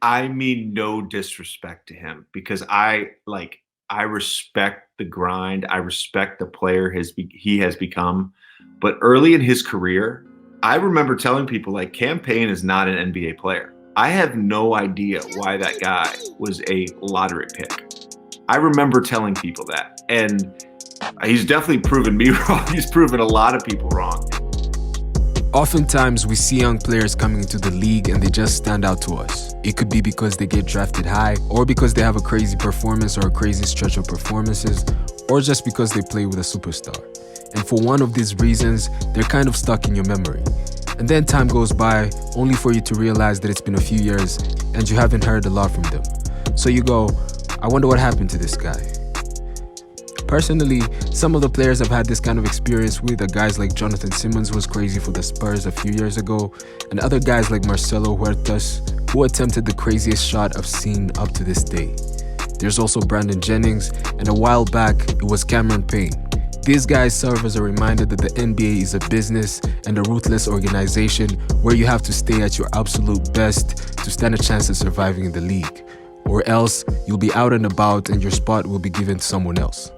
I mean no disrespect to him because I respect the grind. I respect the player he has become. But early in his career, I remember telling people like Cam Payne is not an NBA player. I have no idea why that guy was a lottery pick. I remember telling people that. And he's definitely proven me wrong. He's proven a lot of people wrong. Oftentimes, we see young players coming into the league and they just stand out to us. It could be because they get drafted high, or because they have a crazy performance or a crazy stretch of performances, or just because they play with a superstar. And for one of these reasons, they're kind of stuck in your memory. And then time goes by, only for you to realize that it's been a few years and you haven't heard a lot from them. So you go, I wonder what happened to this guy. Personally, some of the players I've had this kind of experience with are guys like Jonathan Simmons, who was crazy for the Spurs a few years ago, and other guys like Marcelo Huertas, who attempted the craziest shot I've seen up to this day. There's also Brandon Jennings, and a while back, it was Cameron Payne. These guys serve as a reminder that the NBA is a business and a ruthless organization where you have to stay at your absolute best to stand a chance at surviving in the league. Or else, you'll be out and about and your spot will be given to someone else.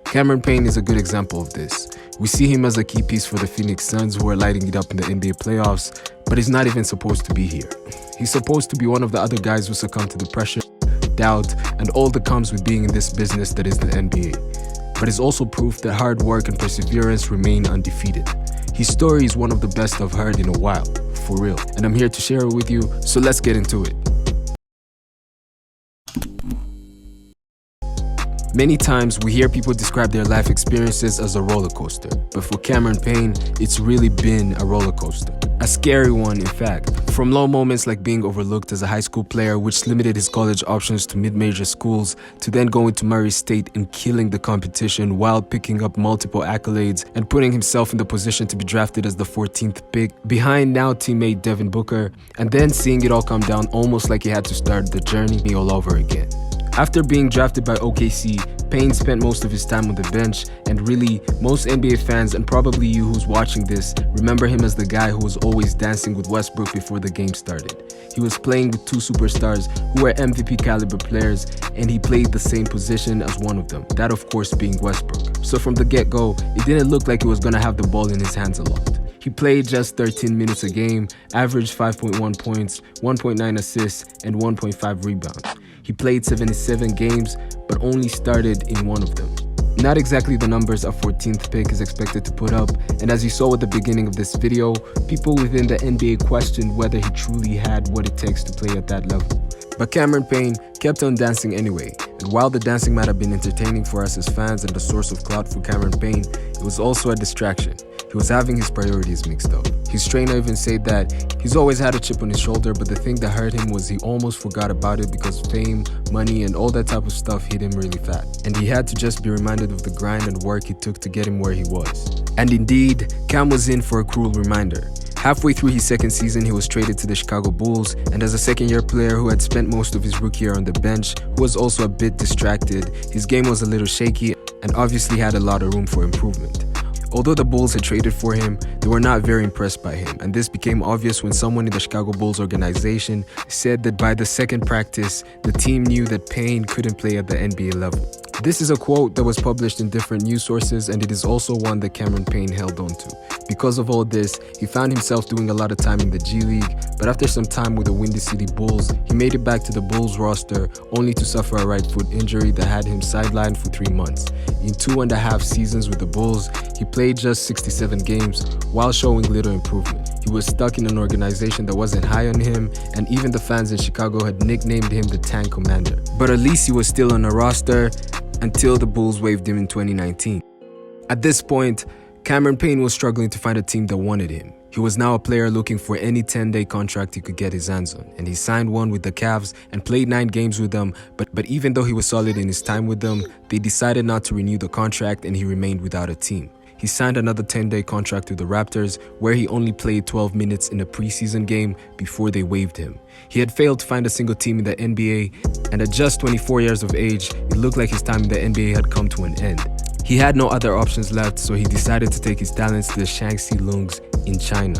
Cameron Payne is a good example of this. We see him as a key piece for the Phoenix Suns, who are lighting it up in the NBA playoffs, but he's not even supposed to be here. He's supposed to be one of the other guys who succumb to the pressure, doubt, and all that comes with being in this business that is the NBA. But it's also proof that hard work and perseverance remain undefeated. His story is one of the best I've heard in a while, for real, and I'm here to share it with you, so let's get into it. Many times we hear people describe their life experiences as a roller coaster, but for Cameron Payne, it's really been a roller coaster. A scary one, in fact. From low moments like being overlooked as a high school player, which limited his college options to mid-major schools, to then going to Murray State and killing the competition while picking up multiple accolades and putting himself in the position to be drafted as the 14th pick, behind now teammate Devin Booker, and then seeing it all come down almost like he had to start the journey all over again. After being drafted by OKC, Payne spent most of his time on the bench, and really, most NBA fans, and probably you who's watching this, remember him as the guy who was always dancing with Westbrook before the game started. He was playing with two superstars who were MVP caliber players, and he played the same position as one of them, that of course being Westbrook. So from the get-go, it didn't look like he was gonna have the ball in his hands a lot. He played just 13 minutes a game, averaged 5.1 points, 1.9 assists, and 1.5 rebounds. He played 77 games, but only started in one of them. Not exactly the numbers a 14th pick is expected to put up, and as you saw at the beginning of this video, people within the NBA questioned whether he truly had what it takes to play at that level. But Cameron Payne kept on dancing anyway, and while the dancing might have been entertaining for us as fans and a source of clout for Cameron Payne, it was also a distraction. He was having his priorities mixed up. His trainer even said that he's always had a chip on his shoulder, but the thing that hurt him was he almost forgot about it because fame, money, and all that type of stuff hit him really fast. And he had to just be reminded of the grind and work it took to get him where he was. And indeed, Cam was in for a cruel reminder. Halfway through his second season, he was traded to the Chicago Bulls, and as a second-year player who had spent most of his rookie year on the bench, who was also a bit distracted, his game was a little shaky and obviously had a lot of room for improvement. Although the Bulls had traded for him, they were not very impressed by him, and this became obvious when someone in the Chicago Bulls organization said that by the second practice, the team knew that Payne couldn't play at the NBA level. This is a quote that was published in different news sources, and it is also one that Cameron Payne held on to. Because of all this, he found himself doing a lot of time in the G League, but after some time with the Windy City Bulls, he made it back to the Bulls roster only to suffer a right foot injury that had him sidelined for 3 months. In 2.5 seasons with the Bulls, he played just 67 games while showing little improvement. He was stuck in an organization that wasn't high on him, and even the fans in Chicago had nicknamed him the Tank Commander. But at least he was still on a roster until the Bulls waived him in 2019. At this point, Cameron Payne was struggling to find a team that wanted him. He was now a player looking for any 10-day contract he could get his hands on, and he signed one with the Cavs and played 9 games with them, but even though he was solid in his time with them, they decided not to renew the contract and he remained without a team. He signed another 10-day contract with the Raptors, where he only played 12 minutes in a preseason game before they waived him. He had failed to find a single team in the NBA, and at just 24 years of age, it looked like his time in the NBA had come to an end. He had no other options left, so he decided to take his talents to the Shaanxi Lungs in China.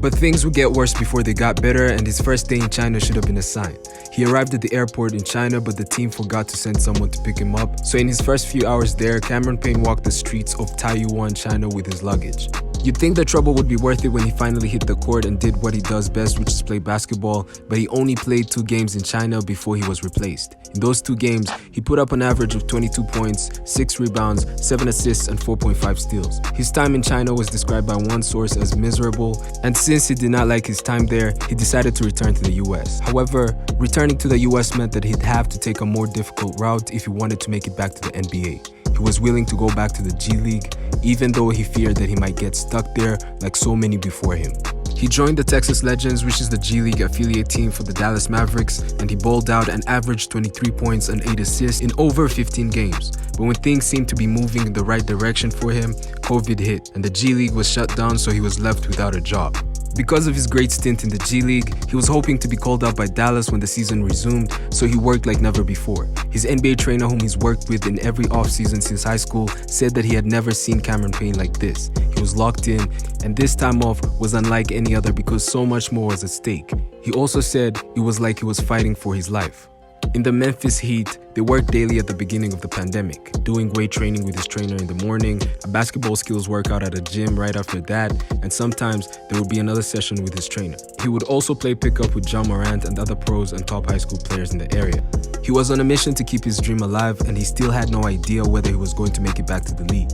But things would get worse before they got better, and his first day in China should have been a sign. He arrived at the airport in China, but the team forgot to send someone to pick him up. So in his first few hours there, Cameron Payne walked the streets of Taiyuan, China with his luggage. You'd think the trouble would be worth it when he finally hit the court and did what he does best, which is play basketball, but he only played 2 games in China before he was replaced. In those 2 games, he put up an average of 22 points, 6 rebounds, 7 assists, and 4.5 steals. His time in China was described by one source as miserable, and since he did not like his time there, he decided to return to the US. However, returning to the US meant that he'd have to take a more difficult route if he wanted to make it back to the NBA. He was willing to go back to the G League, even though he feared that he might get stuck there like so many before him. He joined the Texas Legends, which is the G League affiliate team for the Dallas Mavericks, and he balled out and averaged 23 points and 8 assists in over 15 games. But when things seemed to be moving in the right direction for him, COVID hit, and the G League was shut down, so he was left without a job. Because of his great stint in the G League, he was hoping to be called up by Dallas when the season resumed, so he worked like never before. His NBA trainer, whom he's worked with in every offseason since high school, said that he had never seen Cameron Payne like this. He was locked in, and this time off was unlike any other because so much more was at stake. He also said it was like he was fighting for his life. In the Memphis Heat, they worked daily at the beginning of the pandemic, doing weight training with his trainer in the morning, a basketball skills workout at a gym right after that, and sometimes there would be another session with his trainer. He would also play pickup with John Morant and other pros and top high school players in the area. He was on a mission to keep his dream alive, and he still had no idea whether he was going to make it back to the league.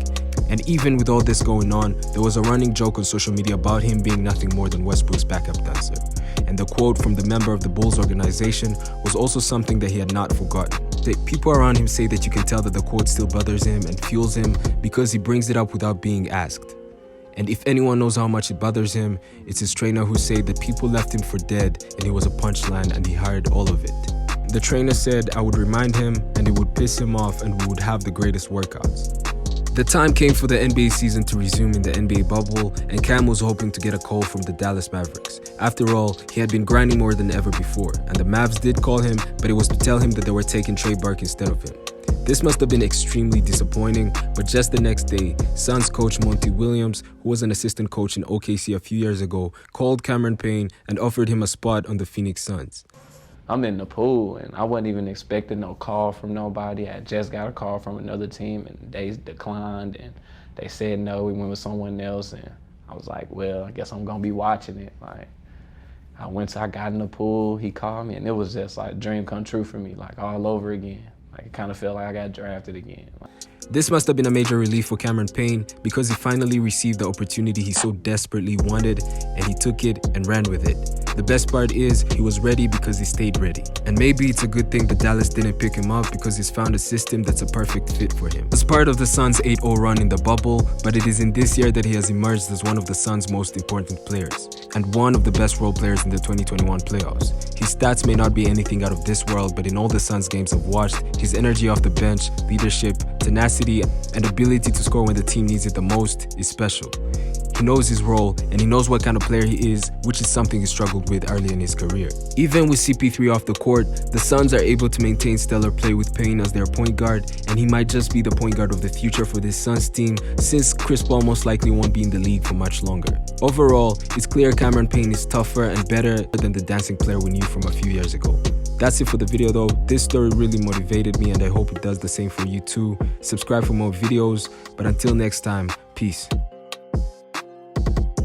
And even with all this going on, there was a running joke on social media about him being nothing more than Westbrook's backup dancer. And the quote from the member of the Bulls organization was also something that he had not forgotten. That people around him say that you can tell that the quote still bothers him and fuels him because he brings it up without being asked. And if anyone knows how much it bothers him, it's his trainer who said that people left him for dead and he was a punchline and he hired all of it. The trainer said I would remind him and it would piss him off and we would have the greatest workouts. The time came for the NBA season to resume in the NBA bubble, and Cam was hoping to get a call from the Dallas Mavericks. After all, he had been grinding more than ever before, and the Mavs did call him, but it was to tell him that they were taking Trey Burke instead of him. This must have been extremely disappointing, but just the next day, Suns coach Monty Williams, who was an assistant coach in OKC a few years ago, called Cameron Payne and offered him a spot on the Phoenix Suns. I'm in the pool, and I wasn't even expecting no call from nobody. I just got a call from another team, and they declined, and they said no, we went with someone else, and I was like, well, I guess I'm gonna be watching it. Like, I got in the pool, he called me, and it was just like a dream come true for me, like all over again. Like, it kind of felt like I got drafted again. This must have been a major relief for Cameron Payne because he finally received the opportunity he so desperately wanted, and he took it and ran with it. The best part is he was ready because he stayed ready. And maybe it's a good thing that Dallas didn't pick him up because he's found a system that's a perfect fit for him. As part of the Suns' 8-0 run in the bubble, but it is in this year that he has emerged as one of the Suns' most important players and one of the best role players in the 2021 playoffs. His stats may not be anything out of this world, but in all the Suns games I've watched, his energy off the bench, leadership, tenacity, and ability to score when the team needs it the most is special. He knows his role, and he knows what kind of player he is, which is something he struggled with early in his career. Even with CP3 off the court, the Suns are able to maintain stellar play with Payne as their point guard, and he might just be the point guard of the future for this Suns team since Chris Paul most likely won't be in the league for much longer. Overall, it's clear Cameron Payne is tougher and better than the dancing player we knew from a few years ago. That's it for the video though. This story really motivated me and I hope it does the same for you too. Subscribe for more videos, but until next time, peace.